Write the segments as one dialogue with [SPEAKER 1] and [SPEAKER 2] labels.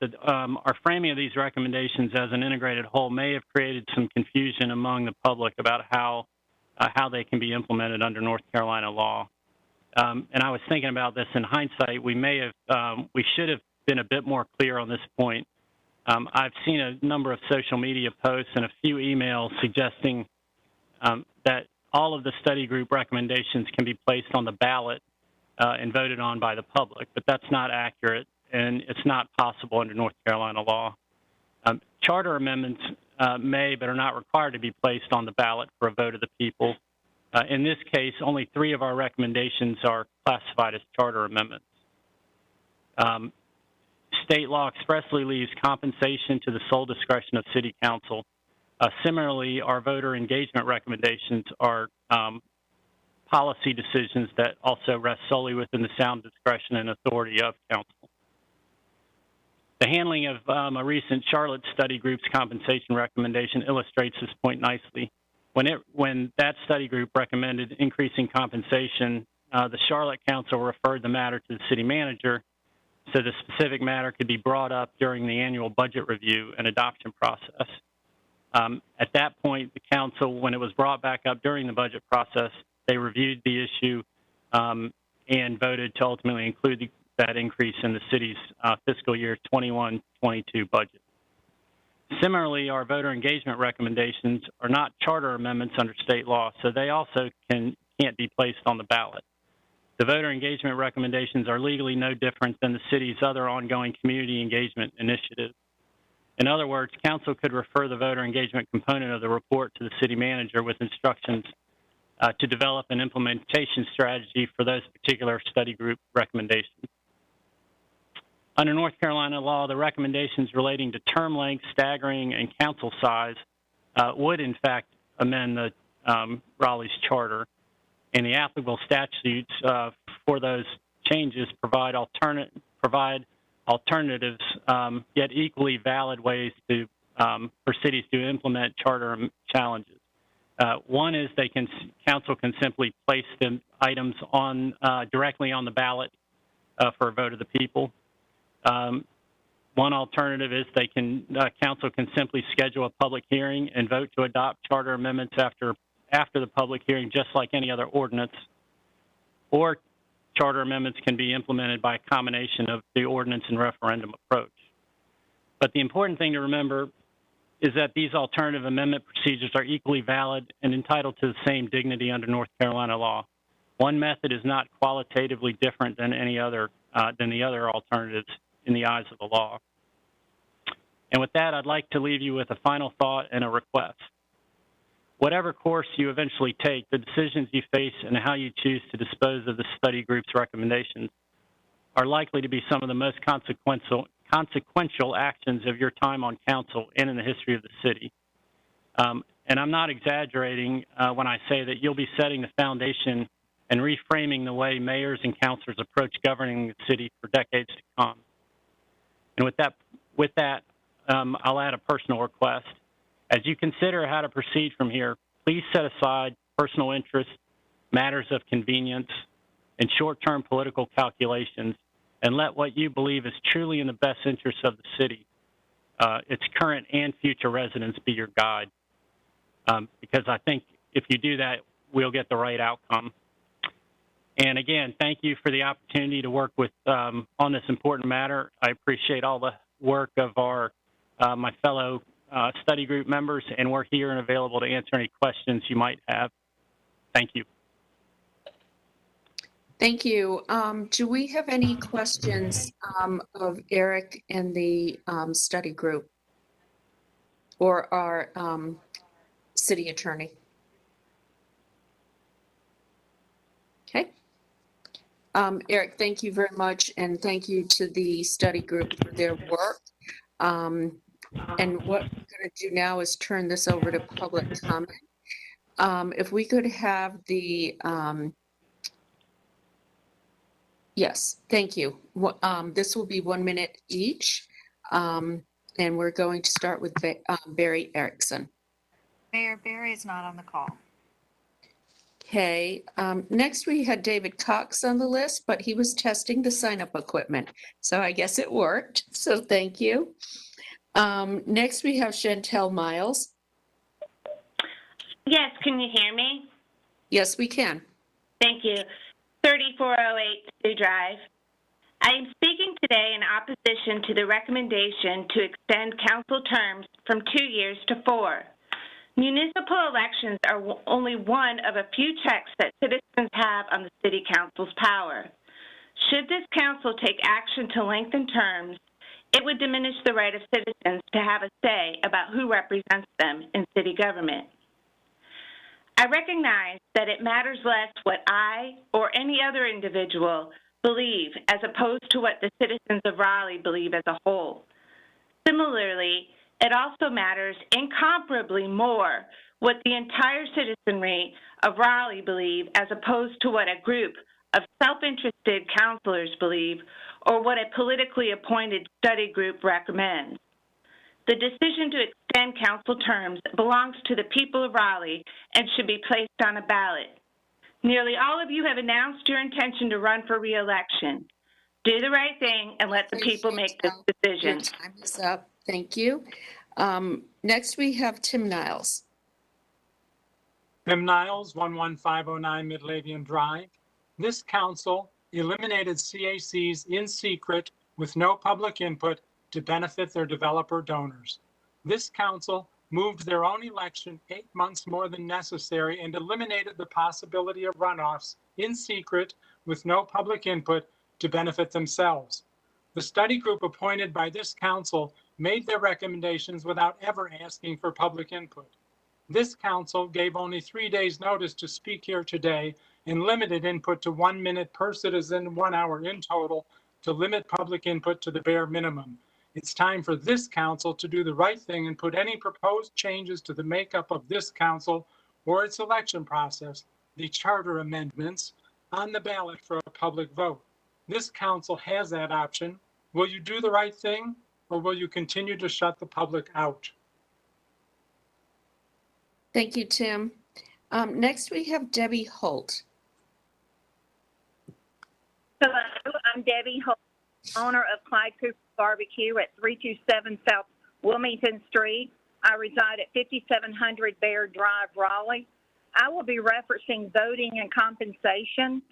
[SPEAKER 1] that our framing of these recommendations as an integrated whole may have created some confusion among the public about how they can be implemented under North Carolina law. And I was thinking about this in hindsight. We should have been a bit more clear on this point. I've seen a number of social media posts and a few emails suggesting that all of the study group recommendations can be placed on the ballot and voted on by the public, but that's not accurate, and it's not possible under North Carolina law. Charter amendments may but are not required to be placed on the ballot for a vote of the people. In this case, only 3 of our recommendations are classified as charter amendments. State law expressly leaves compensation to the sole discretion of City Council. Similarly, our voter engagement recommendations are policy decisions that also rest solely within the sound discretion and authority of Council. The handling of a recent Charlotte study group's compensation recommendation illustrates this point nicely. When that study group recommended increasing compensation, the Charlotte Council referred the matter to the city manager so the specific matter could be brought up during the annual budget review and adoption process. At that point, the council, when it was brought back up during the budget process, they reviewed the issue and voted to ultimately include that increase in the city's fiscal year 21-22 budget. Similarly, our voter engagement recommendations are not charter amendments under state law, so they also can't be placed on the ballot. The voter engagement recommendations are legally no different than the city's other ongoing community engagement initiatives. In other words, council could refer the voter engagement component of the report to the city manager with instructions to develop an implementation strategy for those particular study group recommendations. Under North Carolina law, the recommendations relating to term length, staggering, and council size would, in fact, amend the Raleigh's charter, and the applicable statutes for those changes provide alternatives, yet equally valid ways for cities to implement charter challenges. One is council can simply place the items directly on the ballot for a vote of the people. One alternative is council can simply schedule a public hearing and vote to adopt charter amendments after the public hearing, just like any other ordinance. Or charter amendments can be implemented by a combination of the ordinance and referendum approach. But the important thing to remember is that these alternative amendment procedures are equally valid and entitled to the same dignity under North Carolina law. One method is not qualitatively different than the other alternatives in the eyes of the law. And with that, I'd like to leave you with a final thought and a request. Whatever course you eventually take, the decisions you face and how you choose to dispose of the study group's recommendations are likely to be some of the most consequential actions of your time on council and in the history of the city. And I'm not exaggerating when I say that you'll be setting the foundation and reframing the way mayors and councilors approach governing the city for decades to come. And with that, I'll add a personal request. As you consider how to proceed from here, please set aside personal interests, matters of convenience, and short-term political calculations, and let what you believe is truly in the best interest of the city, its current and future residents, be your guide. Because I think if you do that, we'll get the right outcome. And again, thank you for the opportunity to work with on this important matter. I appreciate all the work of my fellow study group members, and we're here and available to answer any questions you might have. Thank you.
[SPEAKER 2] Thank you. Do we have any questions of Eric and the study group or our city attorney? Okay. Eric, thank you very much, and thank you to the study group for their work. And what we're going to do now is turn this over to public comment. If we could have the, yes, thank you. This will be 1 minute each. And we're going to start with Barry Erickson.
[SPEAKER 3] Mayor, Barry is not on the call.
[SPEAKER 2] Okay, next we had David Cox on the list, but he was testing the sign-up equipment. So I guess it worked. So thank you. Next we have Chantel Miles.
[SPEAKER 3] Yes, can you hear me?
[SPEAKER 2] Yes, we can.
[SPEAKER 3] Thank you. 3408 Sioux Drive. I am speaking today in opposition to the recommendation to extend council terms from 2 years to 4. Municipal elections are only one of a few checks that citizens have on the city council's power. Should this council take action to lengthen terms, it would diminish the right of citizens to have a say about who represents them in city government. I recognize that it matters less what I or any other individual believe as opposed to what the citizens of Raleigh believe as a whole. Similarly, it also matters incomparably more what the entire citizenry of Raleigh believe as opposed to what a group of self-interested counselors believe or what a politically appointed study group recommends. The decision to extend council terms belongs to the people of Raleigh and should be placed on a ballot. Nearly all of you have announced your intention to run for re-election. Do the right thing and let the people make this decision.
[SPEAKER 2] Your time is up. Thank you. Next, we have Tim Niles.
[SPEAKER 4] Tim Niles, 11509 Midlothian Drive. This council eliminated CACs in secret with no public input to benefit their developer donors. This council moved their own election 8 months more than necessary and eliminated the possibility of runoffs in secret with no public input to benefit themselves. The study group appointed by this council made their recommendations without ever asking for public input. This council gave only 3 days notice to speak here today and limited input to 1 minute per citizen, 1 hour in total, to limit public input to the bare minimum. It's time for this council to do the right thing and put any proposed changes to the makeup of this council or its election process, the charter amendments, on the ballot for a public vote. This council has that option. Will you do the right thing, or will you continue to shut the public out?
[SPEAKER 2] Thank you, Tim. Next, we have Debbie Holt.
[SPEAKER 5] Hello, I'm Debbie Holt, owner of Clyde Cooper Barbecue at 327 South Wilmington Street. I reside at 5700 Bear Drive, Raleigh. I will be referencing voting and compensation.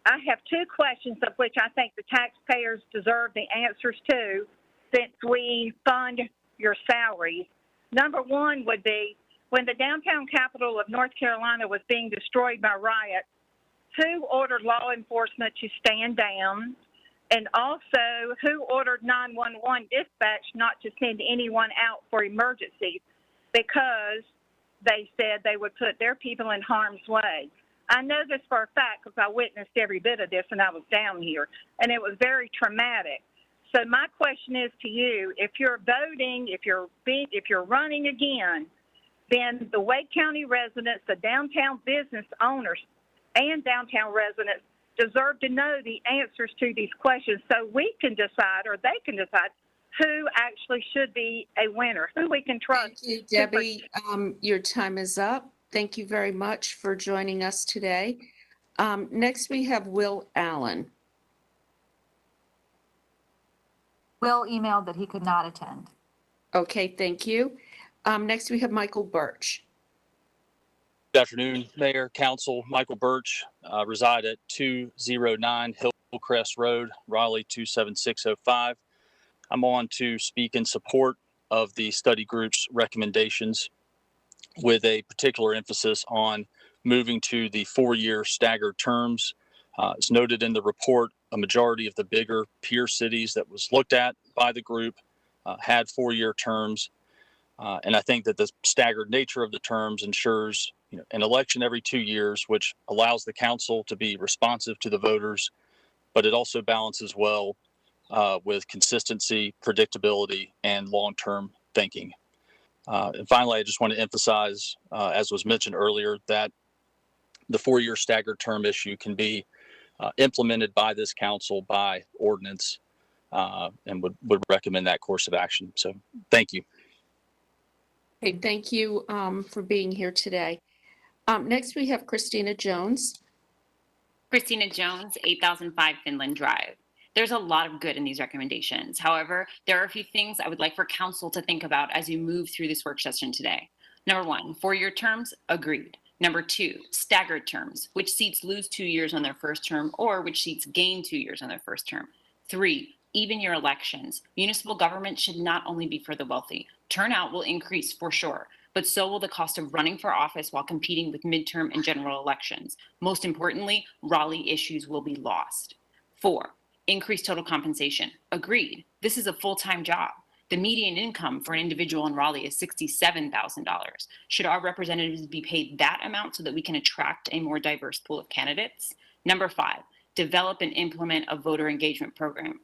[SPEAKER 5] I have 2 questions of which I think the taxpayers deserve the answers to since we fund your salaries. Number 1 would be, when the downtown capital of North Carolina was being destroyed by riots, who ordered law enforcement to stand down? And also, who ordered 911 dispatch not to send anyone out for emergencies because they said they would put their people in harm's way? I know this for a fact because I witnessed every bit of this when I was down here, and it was very traumatic. So my question is to you: if you're voting, if you're running again, then the Wake County residents, the downtown business owners, and downtown residents deserve to know the answers to these questions so we can decide, or they can decide, who actually should be a winner, who we can trust.
[SPEAKER 2] Thank you, Debbie. Your time is up. Thank you very much for joining us today. Next, we have Will Allen.
[SPEAKER 6] Will emailed that he could not attend.
[SPEAKER 2] Okay, thank you. Next, we have Michael Birch.
[SPEAKER 7] Good afternoon, Mayor, Council. Michael Birch, reside at 209 Hillcrest Road, Raleigh 27605. I'm on to speak in support of the study group's recommendations with a particular emphasis on moving to the 4-year staggered terms. As noted in the report, a majority of the bigger peer cities that was looked at by the group had 4-year terms. And I think that the staggered nature of the terms ensures an election every 2 years, which allows the council to be responsive to the voters, but it also balances well with consistency, predictability, and long-term thinking. And finally, I just want to emphasize, as was mentioned earlier, that the 4-year staggered term issue can be implemented by this council by ordinance, and would recommend that course of action. So thank you.
[SPEAKER 2] Okay, thank you for being here today. Next, we have Christina Jones.
[SPEAKER 8] Christina Jones, 8005 Finland Drive. There's a lot of good in these recommendations. However, there are a few things I would like for council to think about as you move through this work session today. Number 1, 4-year terms, agreed. Number 2, staggered terms, which seats lose 2 years on their first term or which seats gain 2 years on their first term. 3, even year elections. Municipal government should not only be for the wealthy. Turnout will increase for sure, but so will the cost of running for office while competing with midterm and general elections. Most importantly, Raleigh issues will be lost. 4, increased total compensation. Agreed. This is a full-time job. The median income for an individual in Raleigh is $67,000. Should our representatives be paid that amount so that we can attract a more diverse pool of candidates? Number 5, develop and implement a voter engagement program.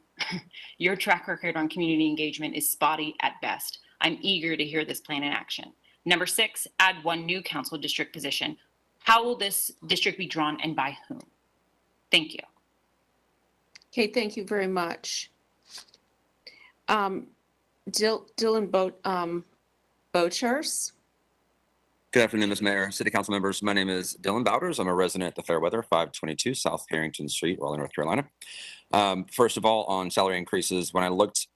[SPEAKER 8] Your track record on community engagement is spotty at best. I'm eager to hear this plan in action. Number 6, add 1 new council district position. How will this district be drawn and by whom? Thank you.
[SPEAKER 2] Okay, thank you very much. Dylan Bochers.
[SPEAKER 9] Good afternoon, Ms. Mayor, City Council members. My name is Dylan Bowders. I'm a resident at the Fairweather, 522 South Harrington Street, Raleigh, North Carolina. First of all, on salary increases, when I looked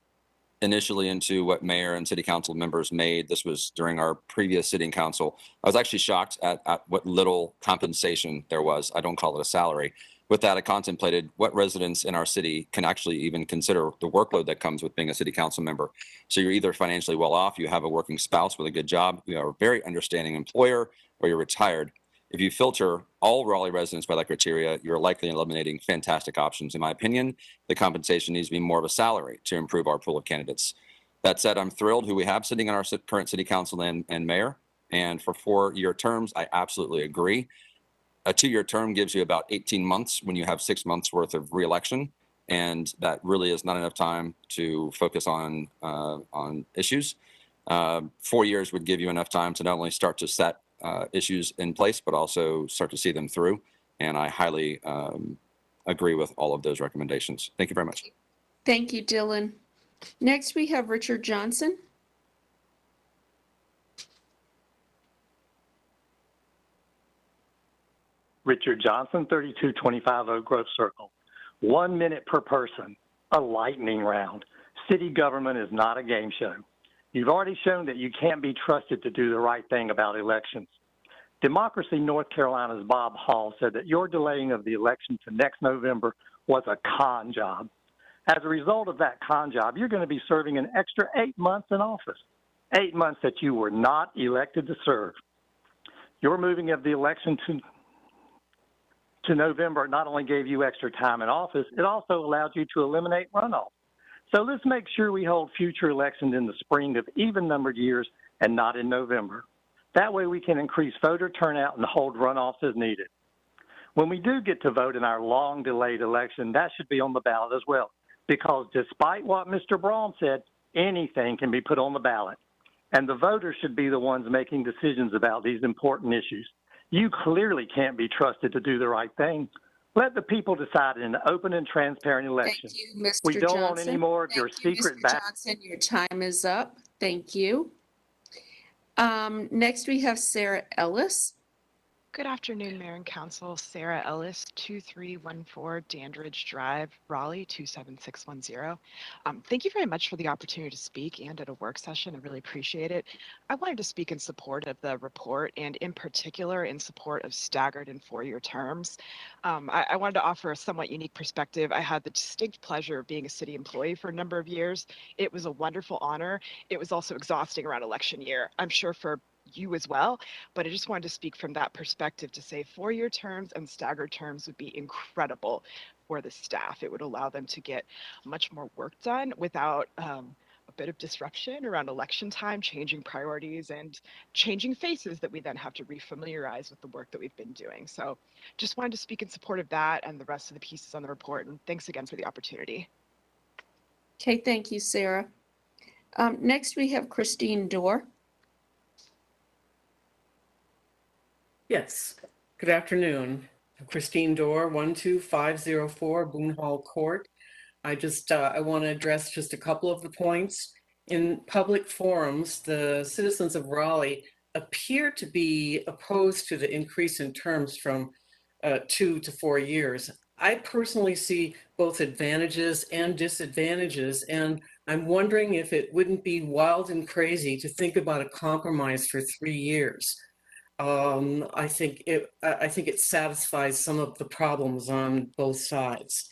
[SPEAKER 9] initially into what mayor and city council members made, this was during our previous sitting council, I was actually shocked at what little compensation there was. I don't call it a salary. With that, I contemplated what residents in our city can actually even consider the workload that comes with being a city council member. So you're either financially well off, you have a working spouse with a good job, you are a very understanding employer, or you're retired. If you filter all Raleigh residents by that criteria, you're likely eliminating fantastic options. In my opinion, the compensation needs to be more of a salary to improve our pool of candidates. That said, I'm thrilled who we have sitting in our current city council and mayor. And for 4-year terms, I absolutely agree. A 2-year term gives you about 18 months when you have 6 months worth of reelection. And that really is not enough time to focus on issues. 4 years would give you enough time to not only start to set issues in place, but also start to see them through. And I highly agree with all of those recommendations. Thank you very much.
[SPEAKER 2] Thank you, Dylan. Next, we have Richard Johnson.
[SPEAKER 10] Richard Johnson, 3225 Oak Grove Circle. 1 minute per person, a lightning round. City government is not a game show. You've already shown that you can't be trusted to do the right thing about elections. Democracy North Carolina's Bob Hall said that your delaying of the election to next November was a con job. As a result of that con job, you're going to be serving an extra 8 months in office, 8 months that you were not elected to serve. Your moving of the election to November not only gave you extra time in office, it also allowed you to eliminate runoff. So let's make sure we hold future elections in the spring of even-numbered years and not in November. That way we can increase voter turnout and hold runoffs as needed. When we do get to vote in our long-delayed election, that should be on the ballot as well, because despite what Mr. Braun said, anything can be put on the ballot, and the voters should be the ones making decisions about these important issues. You clearly can't be trusted to do the right thing. Let the people decide in an open and transparent election.
[SPEAKER 2] Thank you, Mr.
[SPEAKER 10] We don't
[SPEAKER 2] Johnson.
[SPEAKER 10] want any more of your secret
[SPEAKER 2] Mr. Johnson, your time is up. Thank you. Next, we have Sarah Ellis.
[SPEAKER 11] Good afternoon, Mayor and Council. Sarah Ellis, 2314 Dandridge Drive, Raleigh, 27610. Thank you very much for the opportunity to speak and at a work session. I really appreciate it. I wanted to speak in support of the report and in particular in support of staggered and 4-year terms. I wanted to offer a somewhat unique perspective. I had the distinct pleasure of being a city employee for a number of years. It was a wonderful honor. It was also exhausting around election year. I'm sure for you as well, but I just wanted to speak from that perspective to say 4-year terms and staggered terms would be incredible for the staff. It would allow them to get much more work done without a bit of disruption around election time, changing priorities and changing faces that we then have to refamiliarize with the work that we've been doing. So just wanted to speak in support of that and the rest of the pieces on the report. And thanks again for the opportunity.
[SPEAKER 2] Okay, thank you, Sarah. Next, we have Christine Dorr.
[SPEAKER 12] Yes, good afternoon. Christine Dorr, 12504 Boone Hall Court. I want to address just a couple of the points. In public forums, the citizens of Raleigh appear to be opposed to the increase in terms from 2 to 4 years. I personally see both advantages and disadvantages, and I'm wondering if it wouldn't be wild and crazy to think about a compromise for 3 years. I think it satisfies some of the problems on both sides.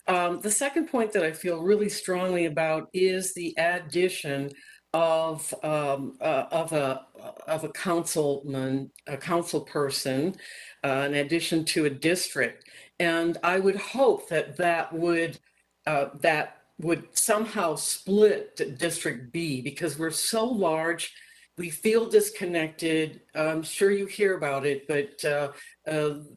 [SPEAKER 12] The second point that I feel really strongly about is the addition of a councilman, a council person, in addition to a district, and I would hope that would somehow split District B, because we're so large. We feel disconnected. I'm sure you hear about it, but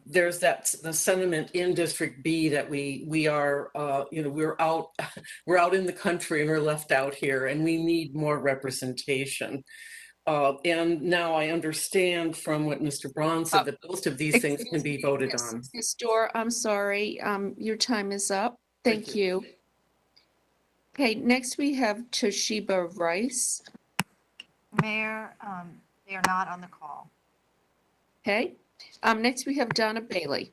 [SPEAKER 12] there's the sentiment in District B that we are, we're out in the country and we're left out here, and we need more representation. And now I understand from what Mr. Braun said that most of these things can be voted on.
[SPEAKER 2] Ms. Dorr, I'm sorry, your time is up. Thank you. Okay, next we have Toshiba Rice.
[SPEAKER 6] Mayor, they are not on the call.
[SPEAKER 2] Okay, next we have Donna Bailey.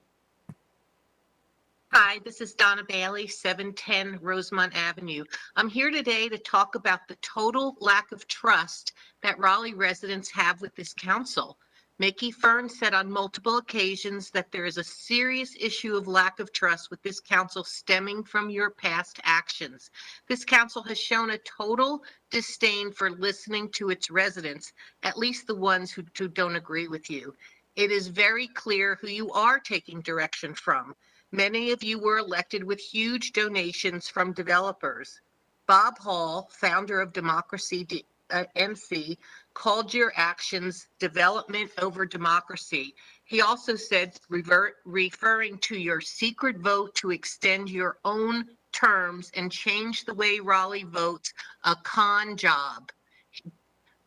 [SPEAKER 13] Hi, this is Donna Bailey, 710 Rosemont Avenue. I'm here today to talk about the total lack of trust that Raleigh residents have with this council. Mickey Fern said on multiple occasions that there is a serious issue of lack of trust with this council stemming from your past actions. This council has shown a total disdain for listening to its residents, at least the ones who don't agree with you. It is very clear who you are taking direction from. Many of you were elected with huge donations from developers. Bob Hall, founder of Democracy NC, called your actions development over democracy. He also said, referring to your secret vote to extend your own terms and change the way Raleigh votes, a con job.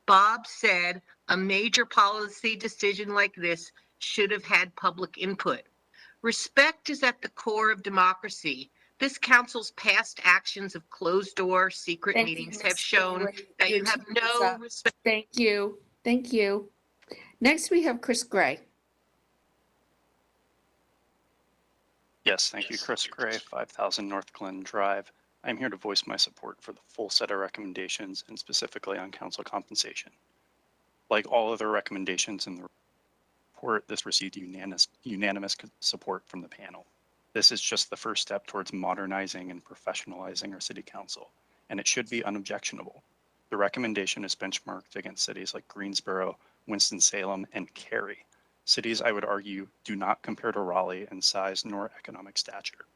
[SPEAKER 13] Bob said a major policy decision like this should have had public input. Respect is at the core of democracy. This council's past actions of closed-door secret meetings have shown that you have no respect.
[SPEAKER 2] Thank you. Thank you. Next, we have Chris Gray.
[SPEAKER 14] Yes, thank you, Chris Gray, 5000 North Glen Drive. I'm here to voice my support for the full set of recommendations and specifically on council compensation. Like all other recommendations in the report, this received unanimous support from the panel. This is just the first step towards modernizing and professionalizing our city council, and it should be unobjectionable. The recommendation is benchmarked against cities like Greensboro, Winston-Salem, and Cary. Cities, I would argue, do not compare to Raleigh in size nor economic stature.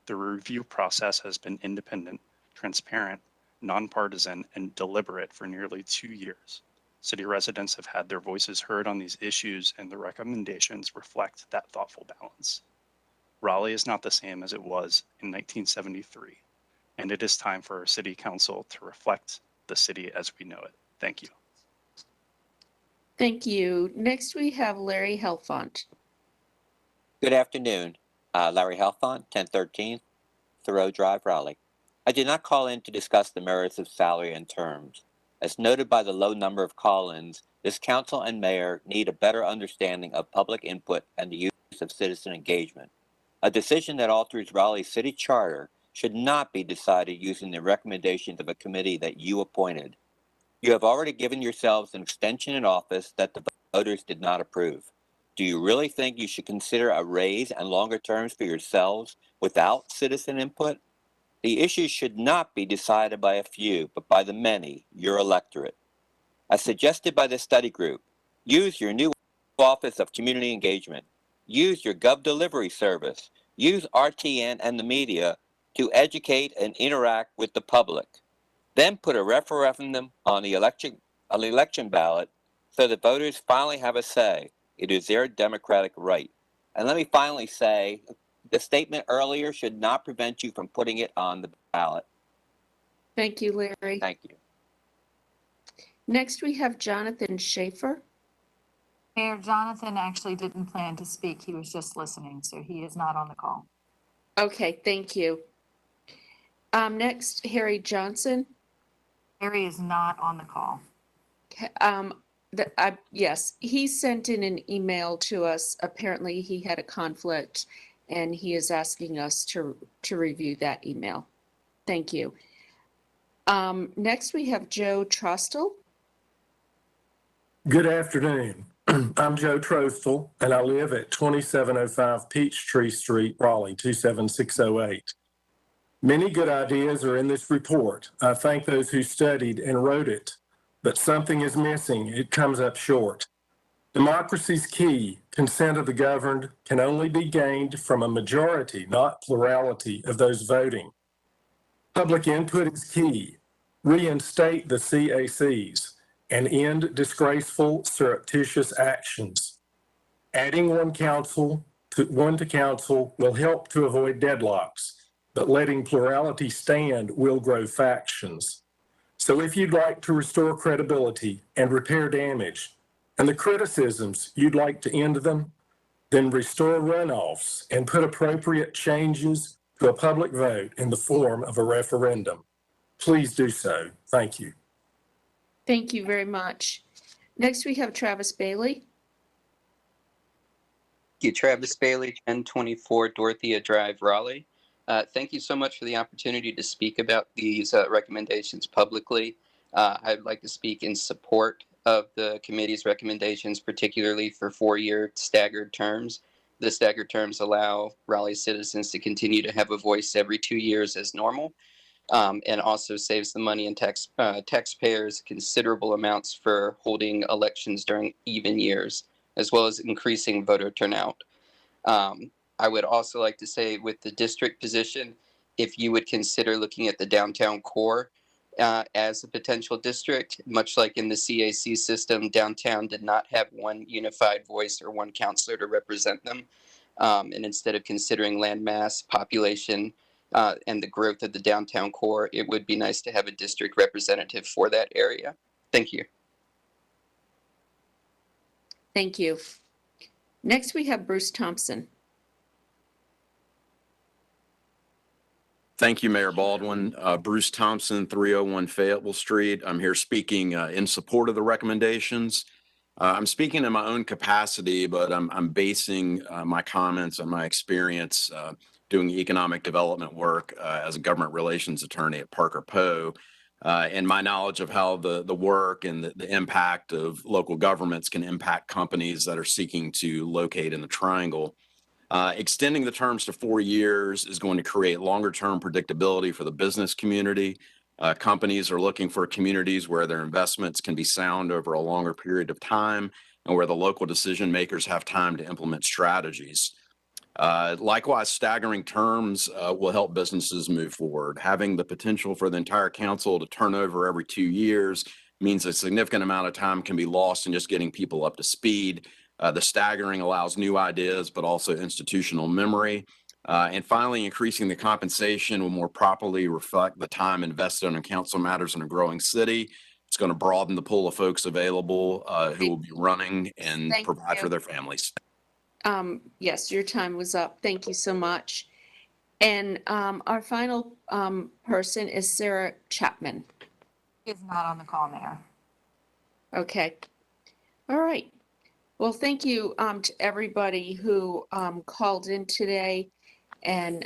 [SPEAKER 14] The review process has been independent, transparent, nonpartisan, and deliberate for nearly 2 years. City residents have had their voices heard on these issues, and the recommendations reflect that thoughtful balance. Raleigh is not the same as it was in 1973, and it is time for our city council to reflect the city as we know it. Thank you.
[SPEAKER 2] Thank you. Next, we have Larry Helfont.
[SPEAKER 15] Good afternoon. Larry Helfont, 1013 Thoreau Drive, Raleigh. I did not call in to discuss the merits of salary and terms. As noted by the low number of call-ins, this council and mayor need a better understanding of public input and the use of citizen engagement. A decision that alters Raleigh's city charter should not be decided using the recommendations of a committee that you appointed. You have already given yourselves an extension in office that the voters did not approve. Do you really think you should consider a raise and longer terms for yourselves without citizen input? The issues should not be decided by a few, but by the many, your electorate. As suggested by the study group, use your new Office of Community Engagement. Use your Gov Delivery service. Use RTN and the media to educate and interact with the public. Then put a referendum on the election ballot so that voters finally have a say. It is their democratic right. And let me finally say, the statement earlier should not prevent you from putting it on the ballot.
[SPEAKER 2] Thank you, Larry.
[SPEAKER 15] Thank you.
[SPEAKER 2] Next, we have Jonathan Schaefer.
[SPEAKER 6] Mayor, Jonathan actually didn't plan to speak. He was just listening, so he is not on the call.
[SPEAKER 2] Okay, thank you. Next, Harry Johnson.
[SPEAKER 6] Harry is not on the call.
[SPEAKER 2] Okay, Yes, he sent in an email to us. Apparently, he had a conflict, and he is asking us to review that email. Thank you. Next, we have Joe Trostel.
[SPEAKER 16] Good afternoon. I'm Joe Trostel, and I live at 2705 Peachtree Street, Raleigh, 27608. Many good ideas are in this report. I thank those who studied and wrote it, but something is missing. It comes up short. Democracy's key. Consent of the governed can only be gained from a majority, not plurality, of those voting. Public input is key. Reinstate the CACs and end disgraceful, surreptitious actions. Adding one to council will help to avoid deadlocks, but letting plurality stand will grow factions. So if you'd like to restore credibility and repair damage, and the criticisms you'd like to end them, then restore runoffs and put appropriate changes to a public vote in the form of a referendum. Please do so. Thank you.
[SPEAKER 2] Thank you very much. Next, we have Travis Bailey.
[SPEAKER 17] Thank you, Travis Bailey, 1024 Dorothea Drive, Raleigh. Thank you so much for the opportunity to speak about these recommendations publicly. I'd like to speak in support of the committee's recommendations, particularly for 4-year staggered terms. The staggered terms allow Raleigh citizens to continue to have a voice every 2 years as normal, and also saves the money and taxpayers considerable amounts for holding elections during even years, as well as increasing voter turnout. I would also like to say, with the district position, if you would consider looking at the downtown core as a potential district, much like in the CAC system, downtown did not have one unified voice or one counselor to represent them. And instead of considering land mass, population, and the growth of the downtown core, it would be nice to have a district representative for that area. Thank you.
[SPEAKER 2] Thank you. Next, we have Bruce Thompson.
[SPEAKER 18] Thank you, Mayor Baldwin. Bruce Thompson, 301 Fayetteville Street. I'm here speaking in support of the recommendations. I'm speaking in my own capacity, but I'm basing my comments on my experience doing economic development work as a government relations attorney at Parker Poe, and my knowledge of how the work and the impact of local governments can impact companies that are seeking to locate in the Triangle. Extending the terms to 4 years is going to create longer-term predictability for the business community. Companies are looking for communities where their investments can be sound over a longer period of time and where the local decision makers have time to implement strategies. Likewise, staggering terms will help businesses move forward. Having the potential for the entire council to turn over every 2 years means a significant amount of time can be lost in just getting people up to speed. The staggering allows new ideas, but also institutional memory. And finally, increasing the compensation will more properly reflect the time invested on council matters in a growing city. It's going to broaden the pool of folks available who will be running and provide for their families.
[SPEAKER 2] Yes, your time was up. Thank you so much. And our final person is Sarah Chapman.
[SPEAKER 6] Is not on the call, Mayor.
[SPEAKER 2] Okay. All right. Well, thank you to everybody who called in today and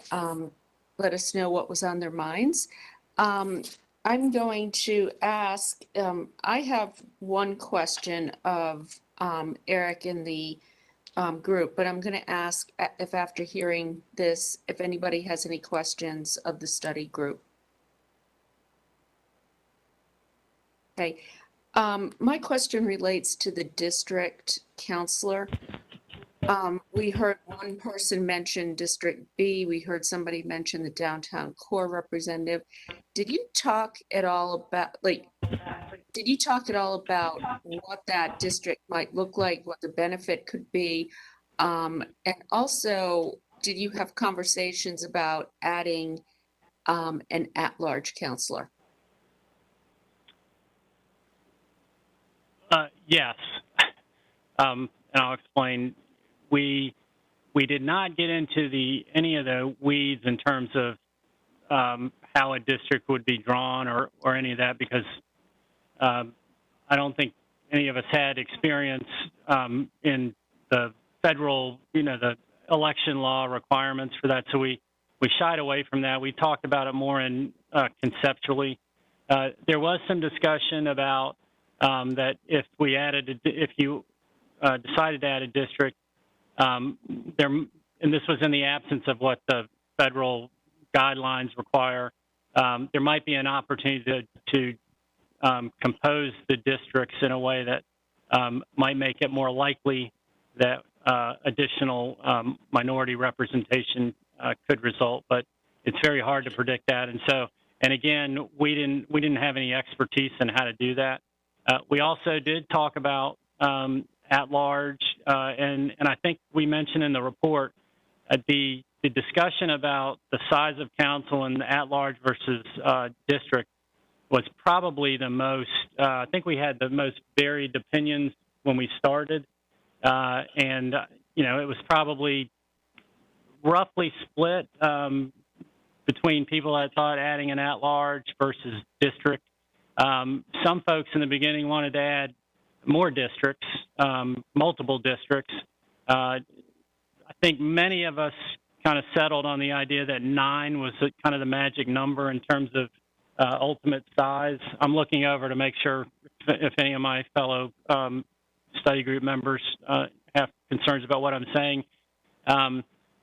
[SPEAKER 2] let us know what was on their minds. I'm going to ask, I have one question of Eric in the group, but I'm going to ask if after hearing this, if anybody has any questions of the study group. Okay. My question relates to the district counselor. We heard one person mention District B. We heard somebody mention the downtown core representative. Did you talk at all about, what that district might look like, what the benefit could be? And also, did you have conversations about adding an at-large counselor?
[SPEAKER 1] Yes, and I'll explain. We did not get into any of the weeds in terms of how a district would be drawn or any of that, because I don't think any of us had experience in the federal, the election law requirements for that. So we shied away from that. We talked about it more in conceptually. There was some discussion about that if you decided to add a district, and this was in the absence of what the federal guidelines require, there might be an opportunity to compose the districts in a way that might make it more likely that additional minority representation could result, but it's very hard to predict that. And again, we didn't have any expertise in how to do that. We also did talk about at large, and I think we mentioned in the report the discussion about the size of council and at large versus district was probably the most. I think we had the most varied opinions when we started, and it was probably roughly split between people that thought adding an at-large versus district. Some folks in the beginning wanted to add more districts, multiple districts. I think many of us kind of settled on the idea that 9 was kind of the magic number in terms of ultimate size. I'm looking over to make sure if any of my fellow study group members have concerns about what I'm saying,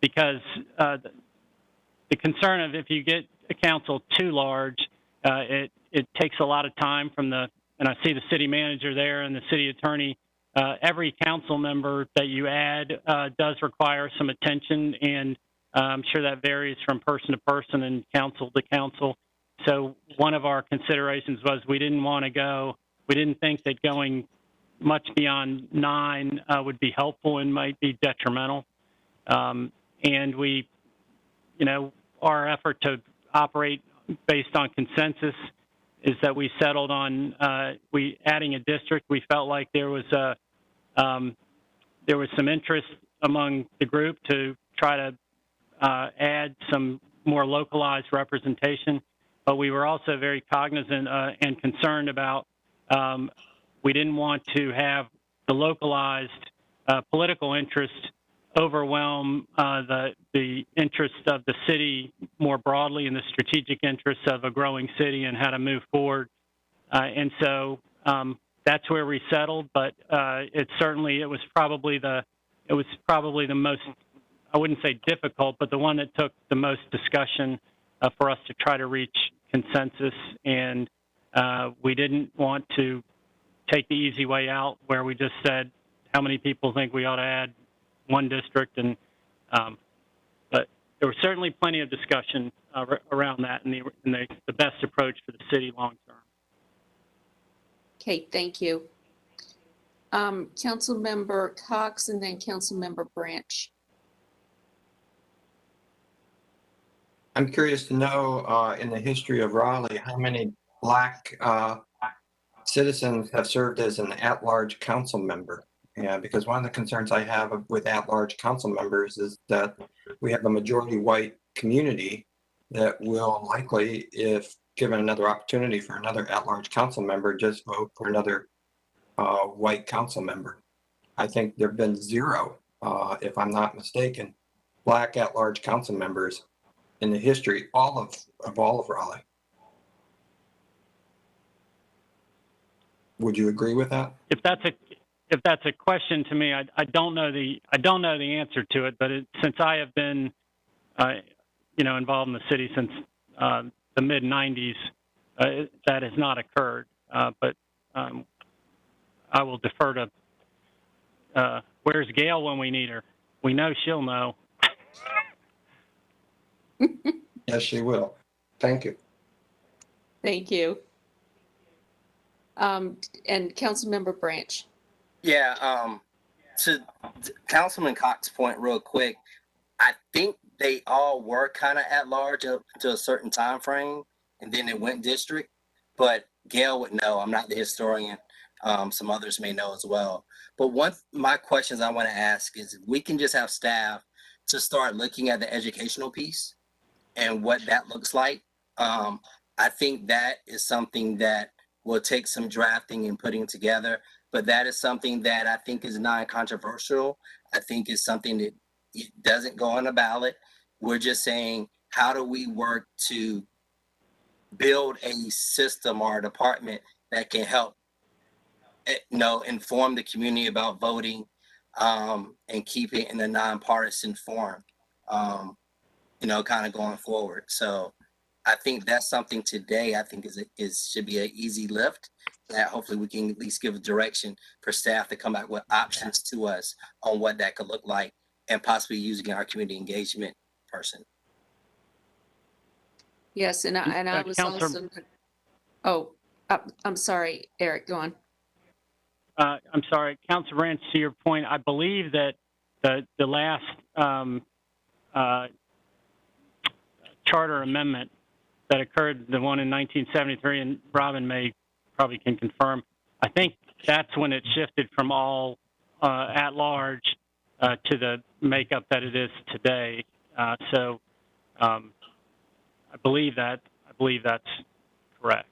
[SPEAKER 1] because the concern of if you get a council too large, it takes a lot of time and I see the city manager there and the city attorney. Every council member that you add does require some attention, and I'm sure that varies from person to person and council to council. So one of our considerations was we didn't think that going much beyond 9 would be helpful and might be detrimental. And we, our effort to operate based on consensus is that we settled on adding a district. We felt like there was some interest among the group to try to add some more localized representation, but we were also very cognizant and concerned about we didn't want to have the localized political interest overwhelm the interest of the city more broadly and the strategic interests of a growing city and how to move forward. And so that's where we settled. But it was probably the most, I wouldn't say difficult, but the one that took the most discussion for us to try to reach consensus. And we didn't want to take the easy way out where we just said how many people think we ought to add one district, and but there was certainly plenty of discussion around that and the best approach for the city long term.
[SPEAKER 2] Okay, thank you. Councilmember Cox and then Councilmember Branch.
[SPEAKER 19] I'm curious to know in the history of Raleigh how many Black citizens have served as an at-large council member. Yeah, because one of the concerns I have with at-large council members is that we have a majority white community that will likely, if given another opportunity for another at-large council member, just vote for another white council member. I think there have been 0, if I'm not mistaken, Black at-large council members in the history all of Raleigh. Would you agree with that?
[SPEAKER 1] If that's a question to me, I don't know the answer to it. But since I have been, involved in the city since the mid '90s, that has not occurred. But I will defer to. Where's Gail when we need her? We know she'll know.
[SPEAKER 19] Yes, she will. Thank you.
[SPEAKER 2] Thank you. And Councilmember Branch.
[SPEAKER 20] Yeah, to Councilman Cox's point real quick, I think they all were kind of at large up to a certain time frame, and then it went district. But Gail would know. I'm not the historian. Some others may know as well. But one of my questions I want to ask is if we can just have staff to start looking at the educational piece and what that looks like. I think that is something that will take some drafting and putting together. but that is something that I think is non-controversial. I think is something that it doesn't go on the ballot. We're just saying, how do we work to build a system or a department that can help, inform the community about voting, and keep it in a nonpartisan form, kind of going forward. So I think that's something today I think should be an easy lift that hopefully we can at least give a direction for staff to come back with options to us on what that could look like and possibly using our community engagement person.
[SPEAKER 2] Yes, and I was
[SPEAKER 1] Counselor-
[SPEAKER 2] also, I'm sorry, Eric, go on.
[SPEAKER 1] I'm sorry, Councilor Branch, to your point, I believe that the last charter amendment that occurred, the one in 1973, and Robin probably can confirm, I think that's when it shifted from all at large to the makeup that it is today. So I believe that's correct.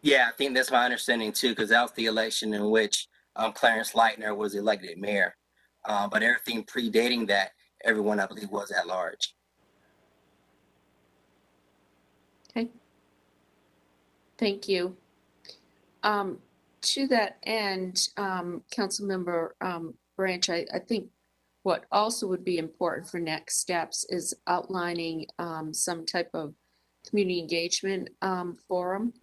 [SPEAKER 20] Yeah, I think that's my understanding too, because that was the election in which Clarence Leitner was elected mayor. But everything predating that, everyone I believe was at large.
[SPEAKER 2] Okay. Thank you. To that end, Councilmember Branch, I think what also would be important for next steps is outlining some type of community engagement forum.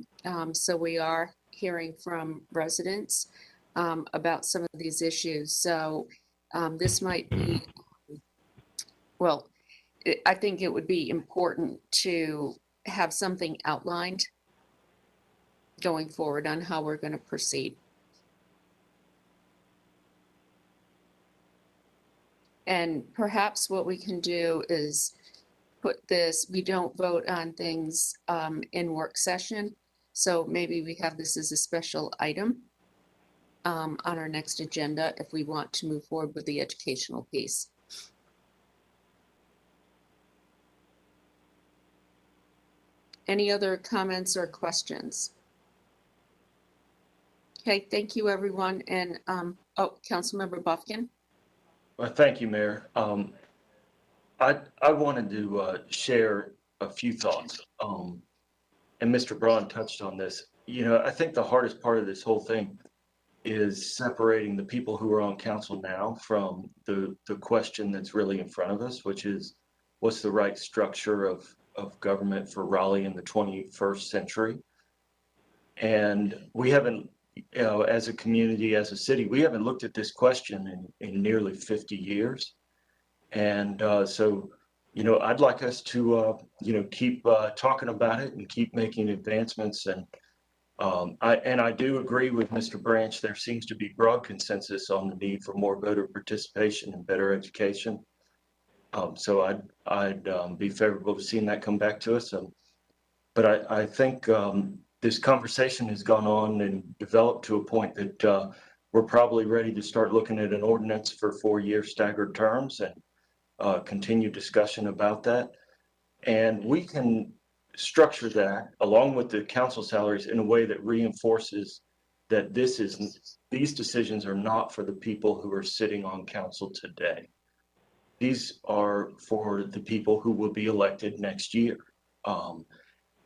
[SPEAKER 2] So we are hearing from residents about some of these issues. So this might be, well, I think it would be important to have something outlined going forward on how we're going to proceed. And perhaps what we can do is put this, we don't vote on things in work session. So maybe we have this as a special item on our next agenda if we want to move forward with the educational piece. Any other comments or questions? Okay, thank you, everyone. And, Councilmember Buffkin.
[SPEAKER 21] Well, thank you, Mayor. I wanted to share a few thoughts. And Mr. Braun touched on this. I think the hardest part of this whole thing is separating the people who are on council now from the question that's really in front of us, which is what's the right structure of government for Raleigh in the 21st century. And we haven't, as a community, as a city, we haven't looked at this question in nearly 50 years. And so, I'd like us to, keep talking about it and keep making advancements. And I do agree with Mr. Branch. There seems to be broad consensus on the need for more voter participation and better education. So I'd be favorable to seeing that come back to us. But I think this conversation has gone on and developed to a point that we're probably ready to start looking at an ordinance for 4-year staggered terms and continue discussion about that. And we can structure that along with the council salaries in a way that reinforces that these decisions are not for the people who are sitting on council today. These are for the people who will be elected next year.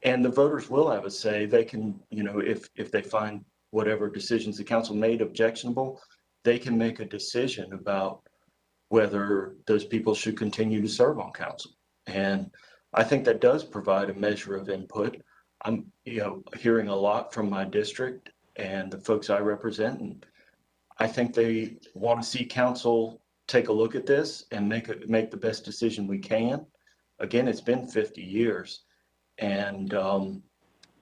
[SPEAKER 21] And the voters will have a say. They can, if they find whatever decisions the council made objectionable, they can make a decision about whether those people should continue to serve on council. And I think that does provide a measure of input. I'm, hearing a lot from my district and the folks I represent, and I think they want to see council take a look at this and make the best decision we can. Again, it's been 50 years, and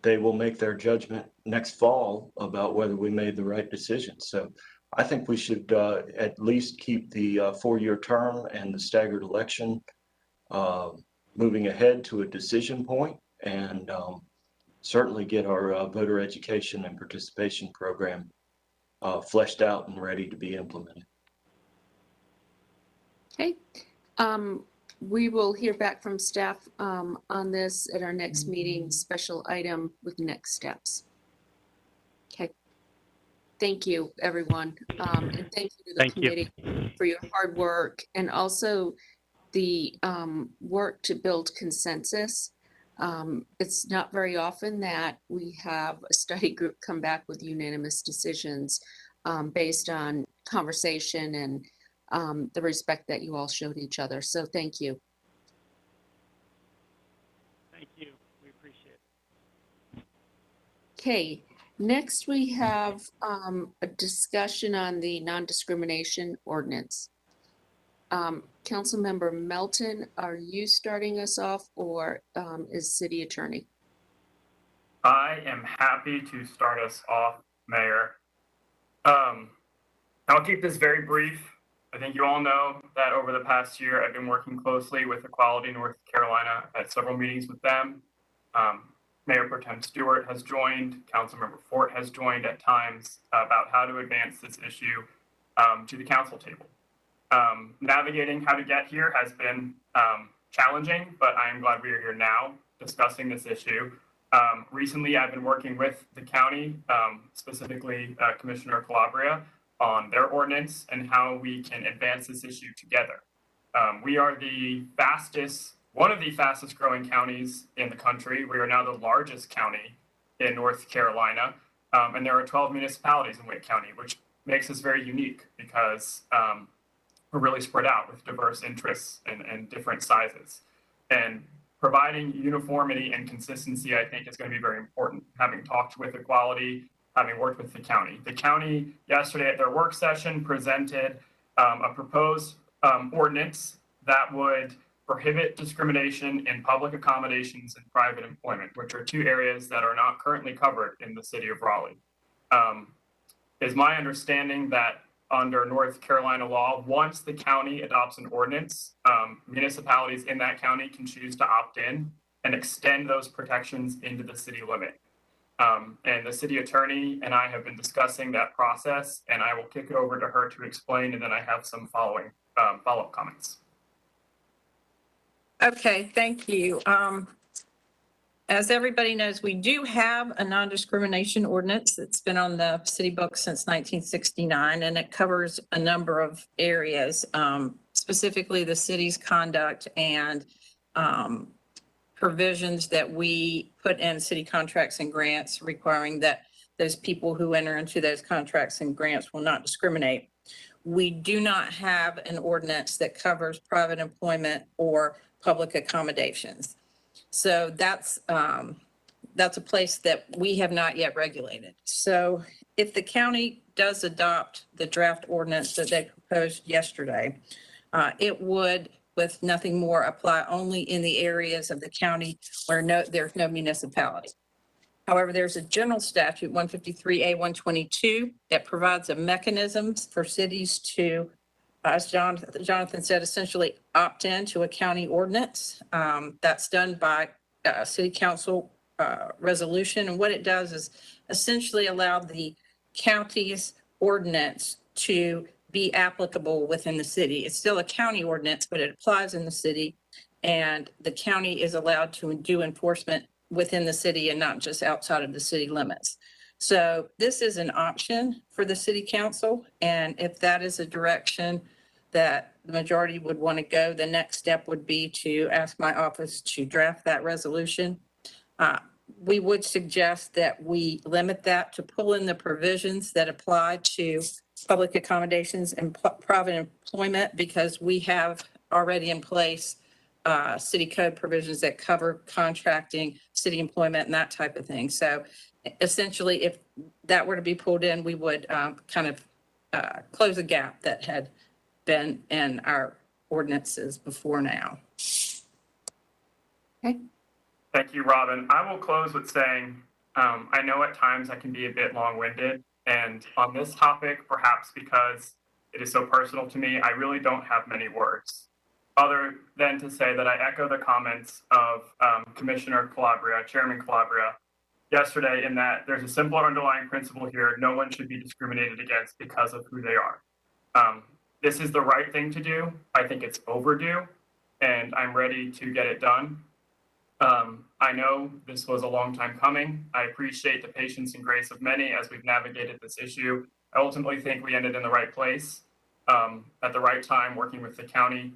[SPEAKER 21] they will make their judgment next fall about whether we made the right decision. So I think we should at least keep the 4-year term and the staggered election moving ahead to a decision point, and certainly get our voter education and participation program fleshed out and ready to be implemented.
[SPEAKER 2] Okay. We will hear back from staff on this at our next meeting, special item with next steps. Okay. Thank you, everyone. And thank you to the committee for your hard work and also the work to build consensus. It's not very often that we have a study group come back with unanimous decisions based on conversation and the respect that you all showed each other. So thank you.
[SPEAKER 1] Thank you. We appreciate it.
[SPEAKER 2] Okay, next we have a discussion on the non-discrimination ordinance. Councilmember Melton, are you starting us off or is City Attorney?
[SPEAKER 3] I am happy to start us off, Mayor. I'll keep this very brief. I think you all know that over the past year, I've been working closely with Equality North Carolina at several meetings with them. Mayor Pro Tem Stewart has joined, Councilmember Fort has joined at times about how to advance this issue to the council table. Navigating how to get here has been challenging, but I am glad we are here now discussing this issue. Recently, I've been working with the county, specifically Commissioner Calabria, on their ordinance and how we can advance this issue together. We are one of the fastest growing counties in the country. We are now the largest county in North Carolina, and there are 12 municipalities in Wake County, which makes us very unique because we're really spread out with diverse interests and different sizes. And providing uniformity and consistency, I think, is going to be very important. Having talked with Equality, having worked with the county. The county yesterday at their work session presented a proposed ordinance that would prohibit discrimination in public accommodations and private employment, which are two areas that are not currently covered in the city of Raleigh. It's my understanding that under North Carolina law, once the county adopts an ordinance, municipalities in that county can choose to opt in and extend those protections into the city limit. And the city attorney and I have been discussing that process, and I will kick it over to her to explain, and then I have some follow-up comments.
[SPEAKER 22] Okay, thank you. As everybody knows, we do have a non-discrimination ordinance that's been on the city books since 1969, and it covers a number of areas, specifically the city's conduct and provisions that we put in city contracts and grants requiring that those people who enter into those contracts and grants will not discriminate. We do not have an ordinance that covers private employment or public accommodations. So that's a place that we have not yet regulated. So if the county does adopt the draft ordinance that they proposed yesterday, it would, with nothing more, apply only in the areas of the county where there's no municipality. However, there's a general statute, 153A122, that provides a mechanism for cities to, as Jonathan said, essentially opt in to a county ordinance. That's done by city council resolution. And what it does is essentially allow the county's ordinance to be applicable within the city. It's still a county ordinance, but it applies in the city, and the county is allowed to do enforcement within the city and not just outside of the city limits. So this is an option for the city council, and if that is a direction that the majority would want to go, the next step would be to ask my office to draft that resolution. We would suggest that we limit that to pull in the provisions that apply to public accommodations and private employment, because we have already in place city code provisions that cover contracting, city employment, and that type of thing. So essentially, if that were to be pulled in, we would kind of close a gap that had been in our ordinances before now.
[SPEAKER 2] Okay.
[SPEAKER 3] Thank you, Robin. I will close with saying, I know at times I can be a bit long-winded, and on this topic, perhaps because it is so personal to me, I really don't have many words, other than to say that I echo the comments of Commissioner Calabria, Chairman Calabria, yesterday, in that there's a simple underlying principle here: no one should be discriminated against because of who they are. This is the right thing to do. I think it's overdue, and I'm ready to get it done. I know this was a long time coming. I appreciate the patience and grace of many as we've navigated this issue. I ultimately think we ended in the right place, at the right time, working with the county,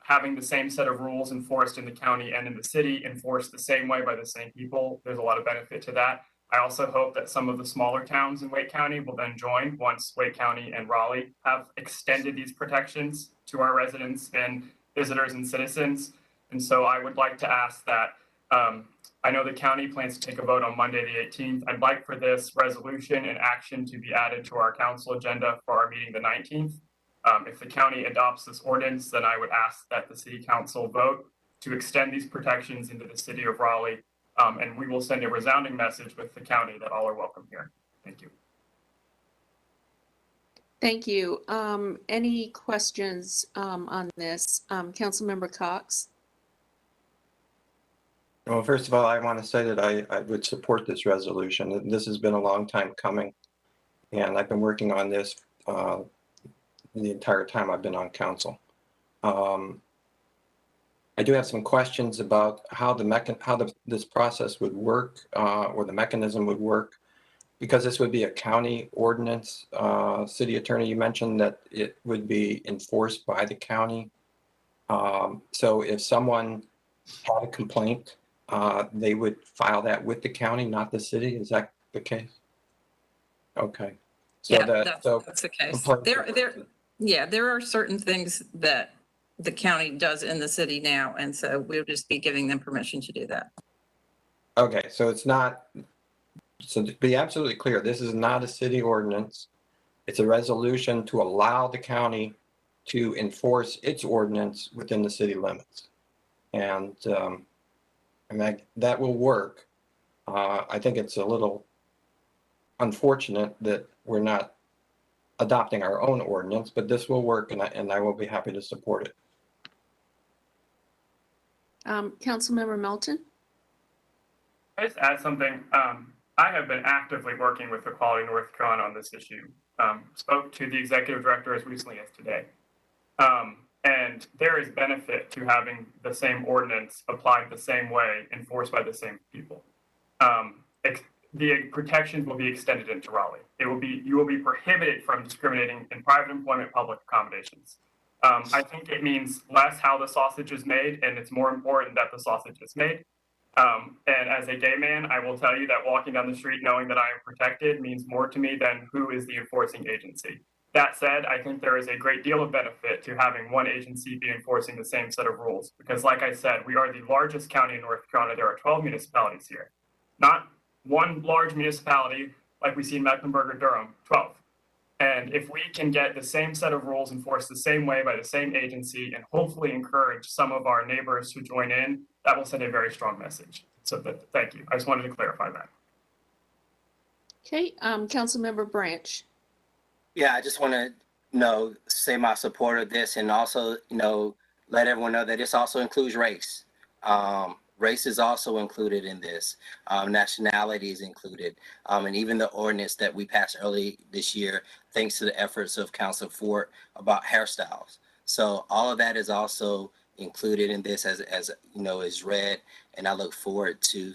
[SPEAKER 3] having the same set of rules enforced in the county and in the city, enforced the same way by the same people. There's a lot of benefit to that. I also hope that some of the smaller towns in Wake County will then join once Wake County and Raleigh have extended these protections to our residents and visitors and citizens. And so I would like to ask that, I know the county plans to take a vote on Monday, the 18th. I'd like for this resolution and action to be added to our council agenda for our meeting the 19th. If the county adopts this ordinance, then I would ask that the city council vote to extend these protections into the city of Raleigh. And we will send a resounding message with the county that all are welcome here. Thank you.
[SPEAKER 2] Thank you. Any questions on this? Councilmember Cox?
[SPEAKER 19] Well, first of all, I want to say that I would support this resolution. This has been a long time coming, and I've been working on this the entire time I've been on council. I do have some questions about how this process would work, or the mechanism would work, because this would be a county ordinance. City Attorney, you mentioned that it would be enforced by the county. So if someone had a complaint, they would file that with the county, not the city. Is that the case? Okay. So
[SPEAKER 22] Yeah,
[SPEAKER 19] that's
[SPEAKER 22] the case. There are certain things that the county does in the city now, and so we'll just be giving them permission to do that.
[SPEAKER 19] Okay, so it's not, so to be absolutely clear, this is not a city ordinance. It's a resolution to allow the county to enforce its ordinance within the city limits. And that will work. I think it's a little unfortunate that we're not adopting our own ordinance, but this will work, and I will be happy to support it.
[SPEAKER 2] Councilmember Melton?
[SPEAKER 3] I just add something. I have been actively working with Equality North Carolina on this issue. Spoke to the executive director as recently as today. And there is benefit to having the same ordinance applied the same way, enforced by the same people. The protections will be extended into Raleigh. You will be prohibited from discriminating in private employment, public accommodations. I think it means less how the sausage is made, and it's more important that the sausage is made. And as a gay man, I will tell you that walking down the street knowing that I am protected means more to me than who is the enforcing agency. That said, I think there is a great deal of benefit to having one agency be enforcing the same set of rules. Because like I said, we are the largest county in North Carolina. There are 12 municipalities here. Not one large municipality like we see in Mecklenburg or Durham, 12. And if we can get the same set of rules enforced the same way by the same agency and hopefully encourage some of our neighbors to join in, that will send a very strong message. So thank you. I just wanted to clarify that.
[SPEAKER 2] Okay, Councilmember Branch.
[SPEAKER 20] Yeah, I just want to, say my support of this, and also, let everyone know that this also includes race. Race is also included in this. Nationality is included. And even the ordinance that we passed early this year, thanks to the efforts of Council Ford about hairstyles. So all of that is also included in this as is read. And I look forward to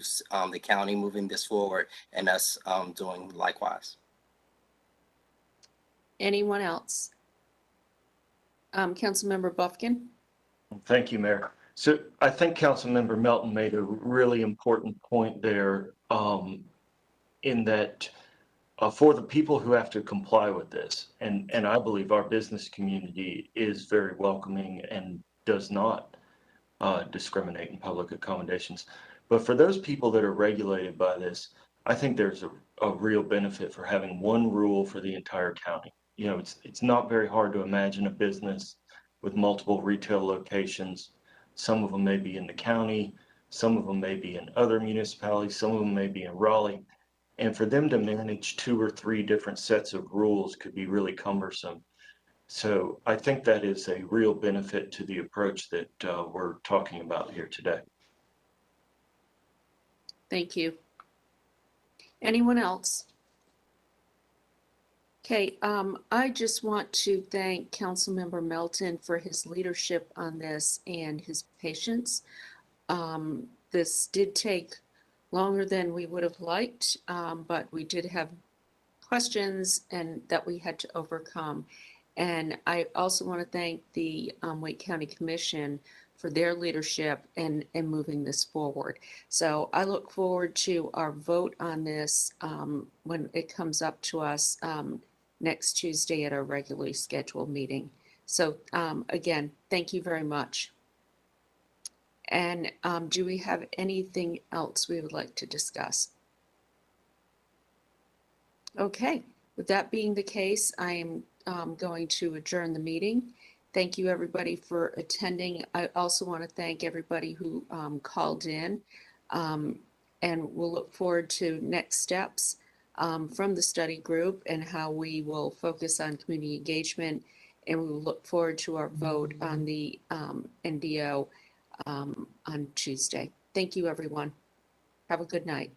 [SPEAKER 20] the county moving this forward and us doing likewise.
[SPEAKER 2] Anyone else? Councilmember Buffkin?
[SPEAKER 21] Thank you, Mayor. So I think Councilmember Melton made a really important point there, in that for the people who have to comply with this, and I believe our business community is very welcoming and does not discriminate in public accommodations. But for those people that are regulated by this, I think there's a real benefit for having one rule for the entire county. It's not very hard to imagine a business with multiple retail locations. Some of them may be in the county, some of them may be in other municipalities, some of them may be in Raleigh. And for them to manage 2 or 3 different sets of rules could be really cumbersome. So I think that is a real benefit to the approach that we're talking about here today.
[SPEAKER 2] Thank you. Anyone else? Okay, I just want to thank Councilmember Melton for his leadership on this and his patience. This did take longer than we would have liked, but we did have questions and that we had to overcome. And I also want to thank the Wake County Commission for their leadership in moving this forward. So I look forward to our vote on this when it comes up to us next Tuesday at our regularly scheduled meeting. So again, thank you very much. And do we have anything else we would like to discuss? Okay, with that being the case, I am going to adjourn the meeting. Thank you, everybody, for attending. I also want to thank everybody who called in, and we'll look forward to next steps from the study group and how we will focus on community engagement, and we will look forward to our vote on the NDO on Tuesday. Thank you, everyone. Have a good night.